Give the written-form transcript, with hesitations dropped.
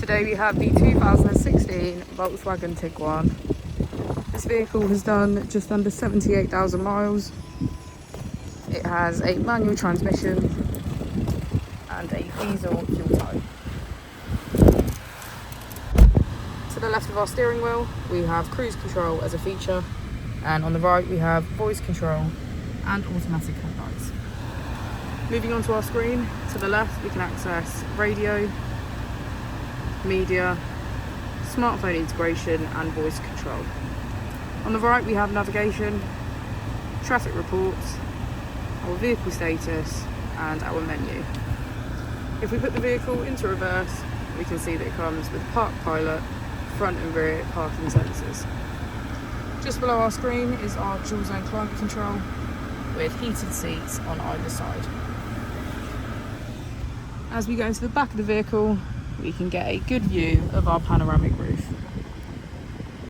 Today we have the 2016 Volkswagen Tiguan. This vehicle has done just under 78,000 miles. It has a manual transmission and a diesel fuel type. To the left of our steering wheel we have cruise control as a feature, and on the right we have voice control and automatic headlights. Moving on to our screen, to the left we can access radio, media, smartphone integration and voice control. On the right we have navigation, traffic reports, our vehicle status and our menu. If we put the vehicle into reverse, we can see that it comes with park pilot, front and rear parking sensors. Just below our screen is our dual zone climate control with heated seats on either side. As we go into the back of the vehicle, we can get a good view of our panoramic roof.